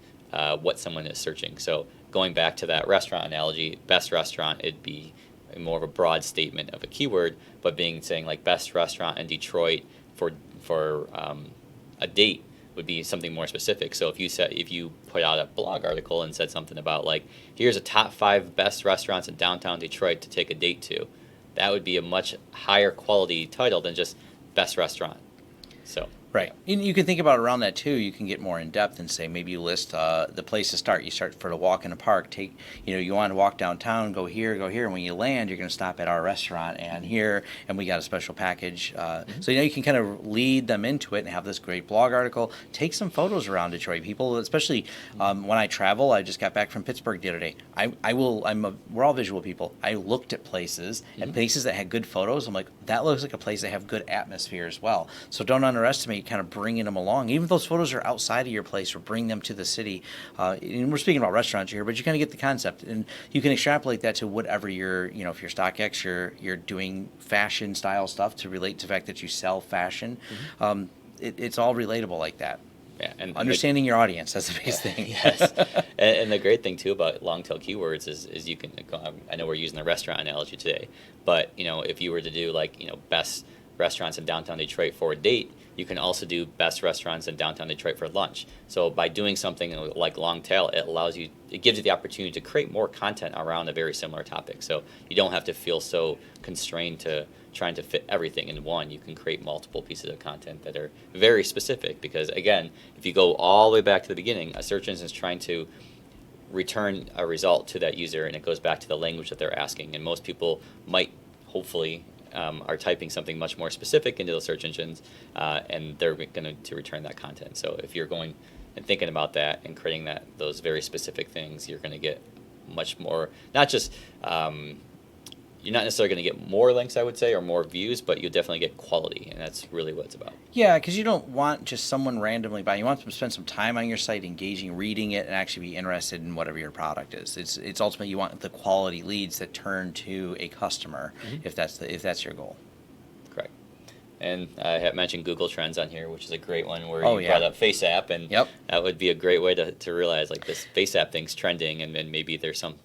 what someone is searching. So going back to that restaurant analogy, best restaurant, it'd be more of a broad statement of a keyword, but saying like best restaurant in Detroit for a date would be something more specific. So if you put out a blog article and said something about like, here's a top 5 best restaurants in downtown Detroit to take a date to, that would be a much higher quality title than just best restaurant. So Right. And you can think about around that too. You can get more in depth and say maybe you list the place to start. You start for the walk in the park. Take, you want to walk downtown, go here, and when you land, you're going to stop at our restaurant and here, and we got a special package. So you can kind of lead them into it and have this great blog article. Take some photos around Detroit. People, especially when I travel. I just got back from Pittsburgh the other day. We're all visual people. I looked at places and places that had good photos. I'm like, that looks like a place that have good atmosphere as well. So don't underestimate kind of bringing them along. Even if those photos are outside of your place, or bring them to the city. And we're speaking about restaurants here, but you kind of get the concept. And you can extrapolate that to whatever if you're StockX, you're doing fashion style stuff to relate to the fact that you sell fashion. It's all relatable like that. Yeah, and understanding your audience, that's the biggest thing. Yes. And the great thing too about long tail keywords is you can, I know we're using the restaurant analogy today, but if you were to do best restaurants in downtown Detroit for a date, you can also do best restaurants in downtown Detroit for lunch. So by doing something like long tail, it gives you the opportunity to create more content around a very similar topic. So you don't have to feel so constrained to trying to fit everything in one. You can create multiple pieces of content that are very specific, because again, if you go all the way back to the beginning, a search engine is trying to return a result to that user, and it goes back to the language that they're asking. And most people might hopefully are typing something much more specific into those search engines, and they're going to return that content. So if you're going and thinking about that and creating those very specific things, you're going to get much more, not just you're not necessarily going to get more links, I would say, or more views, but you'll definitely get quality, and that's really what it's about. Yeah, because you don't want just someone randomly buying. You want them to spend some time on your site, engaging, reading it, and actually be interested in whatever your product is. It's ultimately you want the quality leads that turn to a customer, if that's your goal. Correct. And I have mentioned Google Trends on here, which is a great one where you yeah. brought up Face App, and that would be a great way to realize this Face App thing's trending, and then maybe there's some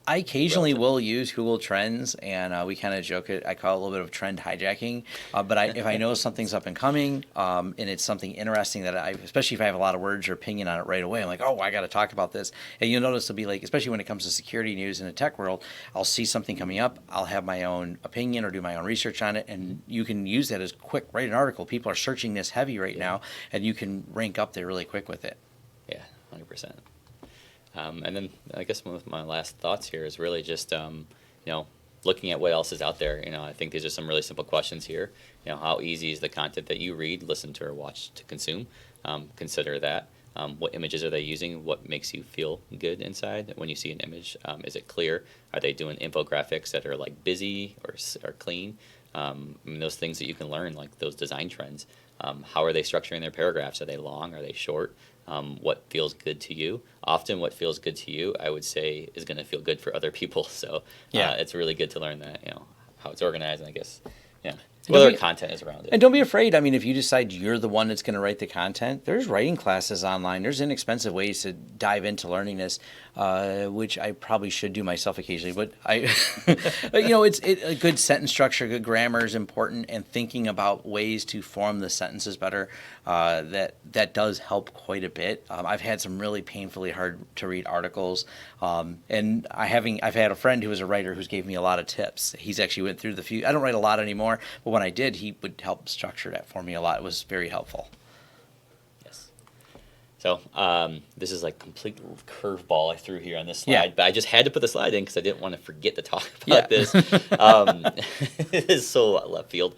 I occasionally will use Google Trends, and we kind of joke it. I call it a little bit of trend hijacking. But if I know something's up and coming, and it's something interesting that especially if I have a lot of words or opinion on it right away, I'm like, oh, I got to talk about this. And you'll notice it'll be especially when it comes to security news in the tech world, I'll see something coming up, I'll have my own opinion or do my own research on it, and you can use that as quick, write an article. People are searching this heavy right now, and you can rank up there really quick with it. Yeah, 100%. And then I guess one of my last thoughts here is really just, looking at what else is out there. I think these are some really simple questions here. How easy is the content that you read, listen to, or watch to consume? Consider that. What images are they using? What makes you feel good inside when you see an image? Is it clear? Are they doing infographics that are busy or clean? Those things that you can learn, like those design trends. How are they structuring their paragraphs? Are they long? Are they short? What feels good to you? Often what feels good to you, I would say, is going to feel good for other people. So it's really good to learn that, how it's organized, and I guess, what other content is around it. And don't be afraid. I mean, if you decide you're the one that's going to write the content, there's writing classes online. There's inexpensive ways to dive into learning this, which I probably should do myself occasionally. But it's a good sentence structure, good grammar is important, and thinking about ways to form the sentences better. That does help quite a bit. I've had some really painfully hard to read articles, and I've had a friend who was a writer who's gave me a lot of tips. He's actually went through the few. I don't write a lot anymore, but when I did, he would help structure that for me a lot. It was very helpful. Yes. So this is complete curveball I threw here on this slide, but I just had to put the slide in because I didn't want to forget to talk about this. It is so left field.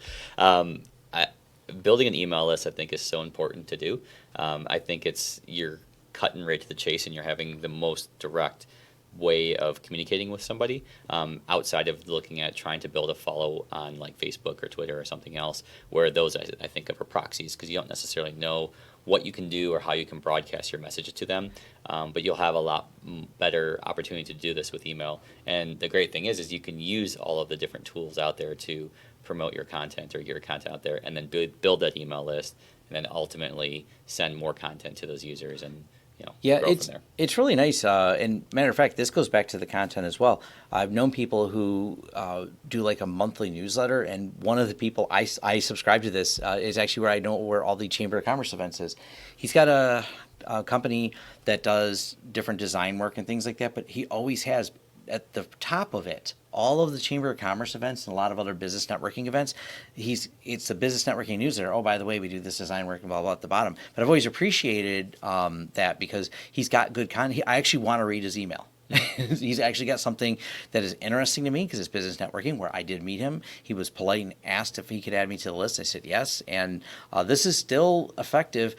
Building an email list, I think, is so important to do. I think you're cutting right to the chase, and you're having the most direct way of communicating with somebody, outside of looking at trying to build a follow on Facebook or Twitter or something else, where those I think of are proxies, because you don't necessarily know what you can do or how you can broadcast your messages to them, but you'll have a lot better opportunity to do this with email. And the great thing is you can use all of the different tools out there to promote your content or get your content out there, and then build that email list, and then ultimately send more content to those users, and it's really nice. And matter of fact, this goes back to the content as well. I've known people who do a monthly newsletter, and one of the people I subscribe to this is actually where I know where all the Chamber of Commerce events is. He's got a company that does different design work and things like that, but he always has at the top of it, all of the Chamber of Commerce events and a lot of other business networking events, it's the business networking newsletter. Oh, by the way, we do this design work and blah, blah, at the bottom. But I've always appreciated that because he's got good content. I actually want to read his email. He's actually got something that is interesting to me because it's business networking, where I did meet him. He was polite and asked if he could add me to the list. I said yes, and this is still effective.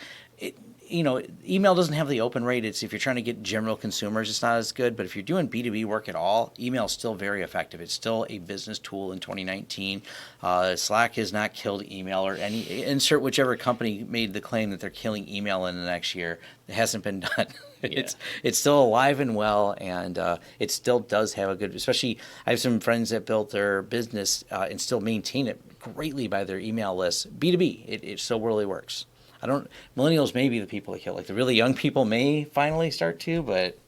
Email doesn't have the open rate. It's if you're trying to get general consumers, it's not as good. But if you're doing B2B work at all, email is still very effective. It's still a business tool in 2019. Slack has not killed email, or insert whichever company made the claim that they're killing email in the next year. It hasn't been done. Yeah. It's still alive and well, and it still does have a good, especially I have some friends that built their business and still maintain it greatly by their email list. B2B, it still really works. Millennials may be the people that kill. Like the really young people may finally start to, but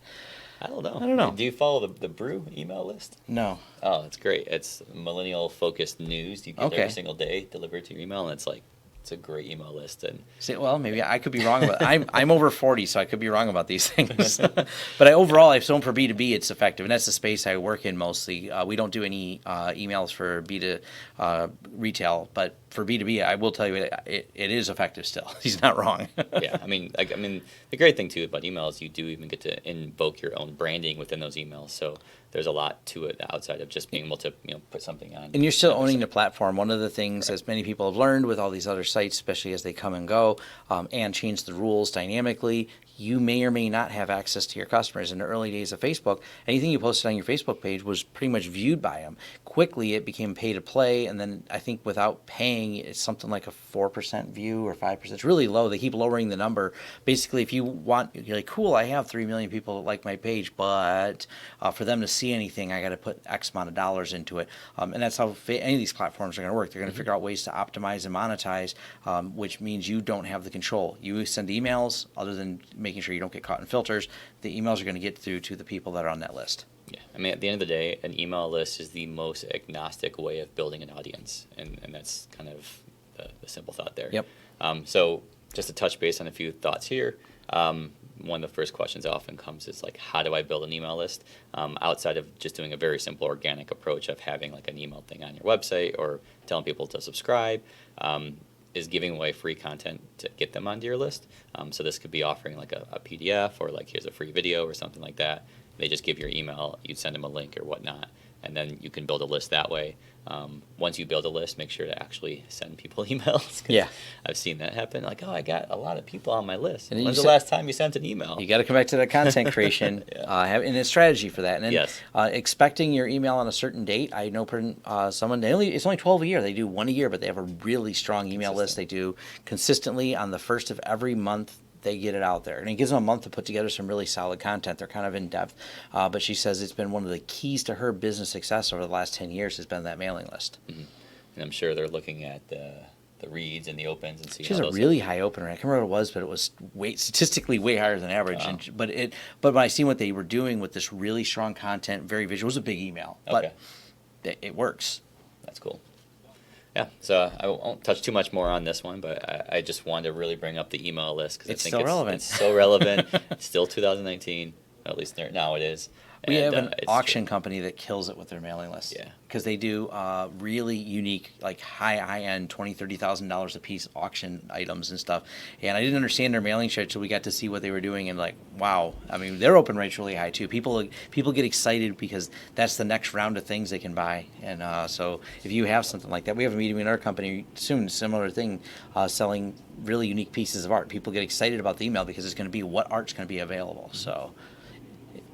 I don't know. I don't know. Do you follow the Brew email list? No. Oh, it's great. It's millennial focused news you get Okay. every single day delivered to your email, and it's a great email list. And Well, maybe I could be wrong about. I'm over 40, so I could be wrong about these things. But overall, I've shown for B2B, it's effective, and that's the space I work in mostly. We don't do any emails for B2 retail, but for B2B, I will tell you it is effective still. He's not wrong. yeah, I mean, the great thing too about email is you do even get to invoke your own branding within those emails. So there's a lot to it outside of just being able to put something on. And you're still owning the platform. One of the things, as many people have learned with all these other sites, especially as they come and go and change the rules dynamically, you may or may not have access to your customers. In the early days of Facebook, anything you posted on your Facebook page was pretty much viewed by them. Quickly, it became pay to play, and then I think without paying, it's something like a 4% view or 5%. It's really low. They keep lowering the number. Basically, if you want, you're like, cool, I have 3 million people that like my page, but for them to see anything, I got to put X amount of dollars into it. And that's how any of these platforms are going to work. They're going to figure out ways to optimize and monetize, which means you don't have the control. You send emails, other than making sure you don't get caught in filters, the emails are going to get through to the people that are on that list. Yeah, I mean, at the end of the day, an email list is the most agnostic way of building an audience, and that's kind of the simple thought there. Yep. So just to touch base on a few thoughts here, one of the first questions that often comes is like, how do I build an email list? Outside of just doing a very simple organic approach of having like an email thing on your website or telling people to subscribe, is giving away free content to get them onto your list. So this could be offering like a PDF or like here's a free video or something like that. They just give your email, you send them a link or whatnot, and then you can build a list that way. Once you build a list, make sure to actually send people emails. Yeah. I've seen that happen. Like, oh, I got a lot of people on my list. And When's the last time you sent an email? You got to come back to that content creation and a strategy for that. And then Yes. Expecting your email on a certain date. I know someone, it's only 12 a year. They do one a year, but they have a really strong email list. They do consistently on the first of every month. They get it out there, and it gives them a month to put together some really solid content. They're kind of in depth, but she says it's been one of the keys to her business success over the last 10 years has been that mailing list. Mm-hmm. And I'm sure they're looking at the reads and the opens and see. She has a really high opener. I can't remember what it was, but it was statistically way higher than average. Wow. But when I seen what they were doing with this really strong content, very visual, it was a big email, Okay. but it works. That's cool. Yeah, so I won't touch too much more on this one, but I just wanted to really bring up the email list because I It's think still relevant. It's so relevant. It's still 2019, at least now it is. We And, have an it's auction true. company that kills it with their mailing list. Yeah. Because they do really unique, like high-end, $20,000, $30,000 a piece auction items and stuff. And I didn't understand their mailing strategy until we got to see what they were doing, and like, wow. I mean, their open rate's really high too. People get excited because that's the next round of things they can buy. And so if you have something like that, we have a meeting in our company soon, similar thing, selling really unique pieces of art. People get excited about the email because it's going to be what art's going to be available. So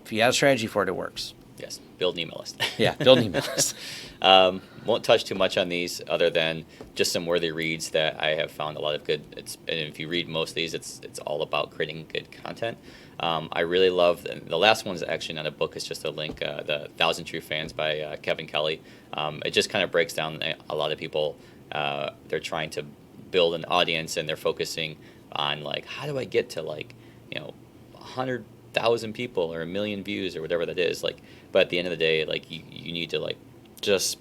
if you have a strategy for it, it works. Yes, build an email list. Yeah, build an email list. Won't touch too much on these other than just some worthy reads that I have found a lot of good. And if you read most of these, it's all about creating good content. I really love, and the last one is actually not a book, it's just a link, the 1,000 True Fans by Kevin Kelly. It just kind of breaks down a lot of people, they're trying to build an audience and they're focusing on like, how do I get to 100,000 people or 1 million views or whatever that is, like, but at the end of the day, like you need to like just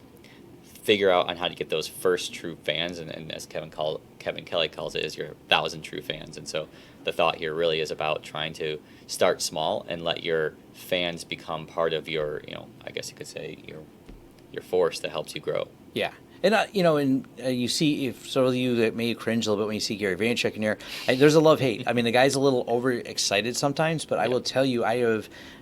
figure out on how to get those first true fans, and as Kevin Kelly calls it, is your 1,000 true fans. And so the thought here really is about trying to start small and let your fans become part of your, I guess you could say your force that helps you grow. Yeah. And, you see, if some of you that may cringe a little bit when you see Gary Vaynerchuk in here, there's a love-hate. I mean, the guy's a little overexcited sometimes, but I will tell you,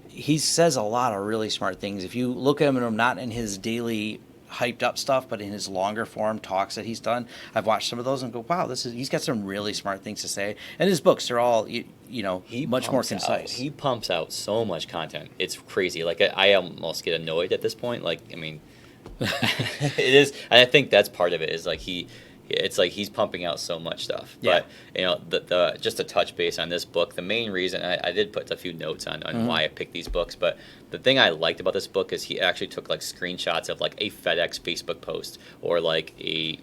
he says a lot of really smart things. If you look at him, not in his daily hyped up stuff, but in his longer form talks that he's done, I've watched some of those and go, wow, he's got some really smart things to say. And his books, they're all, much more concise. He pumps out so much content. It's crazy. Like, I almost get annoyed at this point. Like, I mean, it is, and I think that's part of it, is like it's like he's pumping out so much stuff. Yeah. But the just to touch base on this book, the main reason I did put a few notes on why I picked these books, but the thing I liked about this book is he actually took like screenshots of like a FedEx Facebook post or like a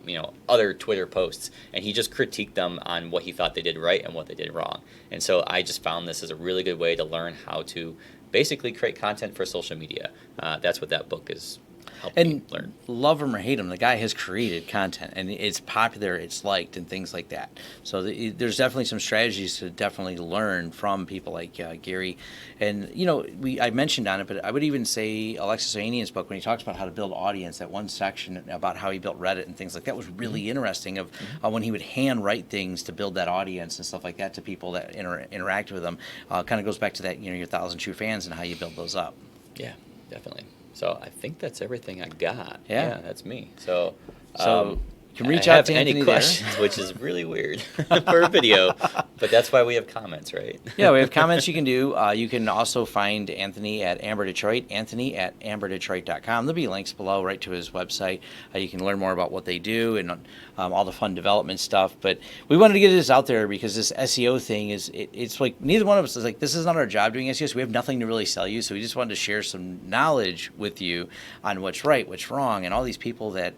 other Twitter posts, and he just critiqued them on what he thought they did right and what they did wrong. And so I just found this as a really good way to learn how to basically create content for social media. That's what that book is. And love him or hate him, the guy has created content, and it's popular, it's liked, and things like that. So there's definitely some strategies to definitely learn from people like Gary. And I mentioned on it, but I would even say Alexis Ohanian's book, when he talks about how to build audience, that one section about how he built Reddit and things like that was really interesting. Of when he would hand write things to build that audience and stuff like that to people that interact with him. Kind of goes back to that your 1,000 true fans and how you build those up. Yeah, definitely. So I think that's everything I got. Yeah, that's me. So you can reach out to Anthony any questions, which is really weird for a video, but that's why we have comments, right? Yeah, we have comments you can do. You can also find Anthony at Amber Detroit, Anthony at amberdetroit.com. There'll be links below right to his website. You can learn more about what they do and all the fun development stuff. But we wanted to get this out there because this SEO thing it's like neither one of us is like, this is not our job doing SEO, so we have nothing to really sell you. So we just wanted to share some knowledge with you on what's right, what's wrong, and all these people that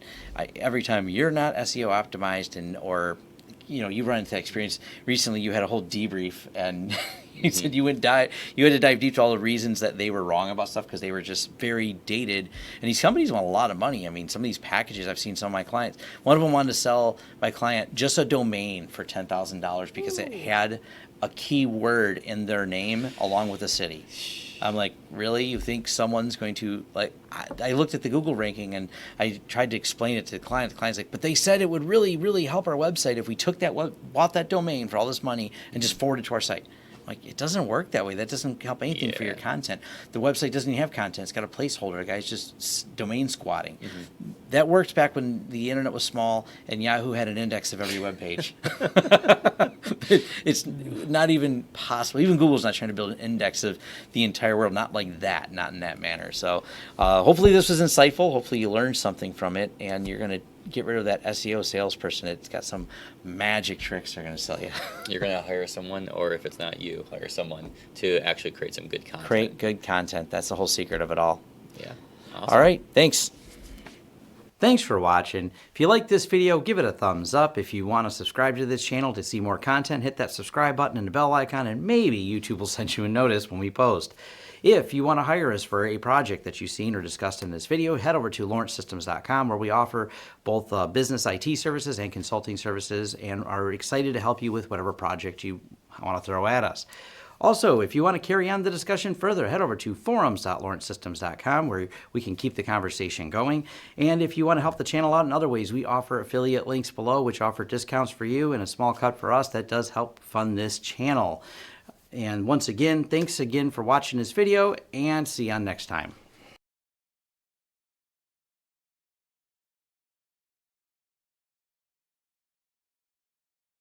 every time you're not SEO optimized or you run into that experience. Recently you had a whole debrief and you said you had to dive deep to all the reasons that they were wrong about stuff because they were just very dated. And these companies want a lot of money. I mean, some of these packages, I've seen some of my clients, one of them wanted to sell my client just a domain for $10,000 because it had a key word in their name along with a city. I'm like, really? You think someone's going to, like, I looked at the Google ranking and I tried to explain it to the client. The client's like, but they said it would really, really help our website if we took bought that domain for all this money and just forwarded it to our site. I'm like, it doesn't work that way. That doesn't help anything for your content. The website doesn't even have content. It's got a placeholder. The guy's just domain squatting. That worked back when the internet was small and Yahoo had an index of every web page. It's not even possible. Even Google's not trying to build an index of the entire world. Not like that. Not in that manner. So hopefully this was insightful. Hopefully you learned something from it and you're going to get rid of that SEO salesperson. It's got some magic tricks they're going to sell you. You're going to hire someone, or if it's not you, hire someone to actually create some good content. Create good content. That's the whole secret of it all. Yeah. Awesome. All right. Thanks. Thanks for watching. If you like this video, give it a thumbs up. If you want to subscribe to this channel to see more content, hit that subscribe button and the bell icon, and maybe YouTube will send you a notice when we post. If you want to hire us for a project that you've seen or discussed in this video, head over to lawrencesystems.com, where we offer both business IT services and consulting services and are excited to help you with whatever project you want to throw at us. Also, if you want to carry on the discussion further, head over to forums.lawrencesystems.com, where we can keep the conversation going. And if you want to help the channel out in other ways, we offer affiliate links below, which offer discounts for you and a small cut for us. That does help fund this channel. And once again, thanks again for watching this video, and see you on next time.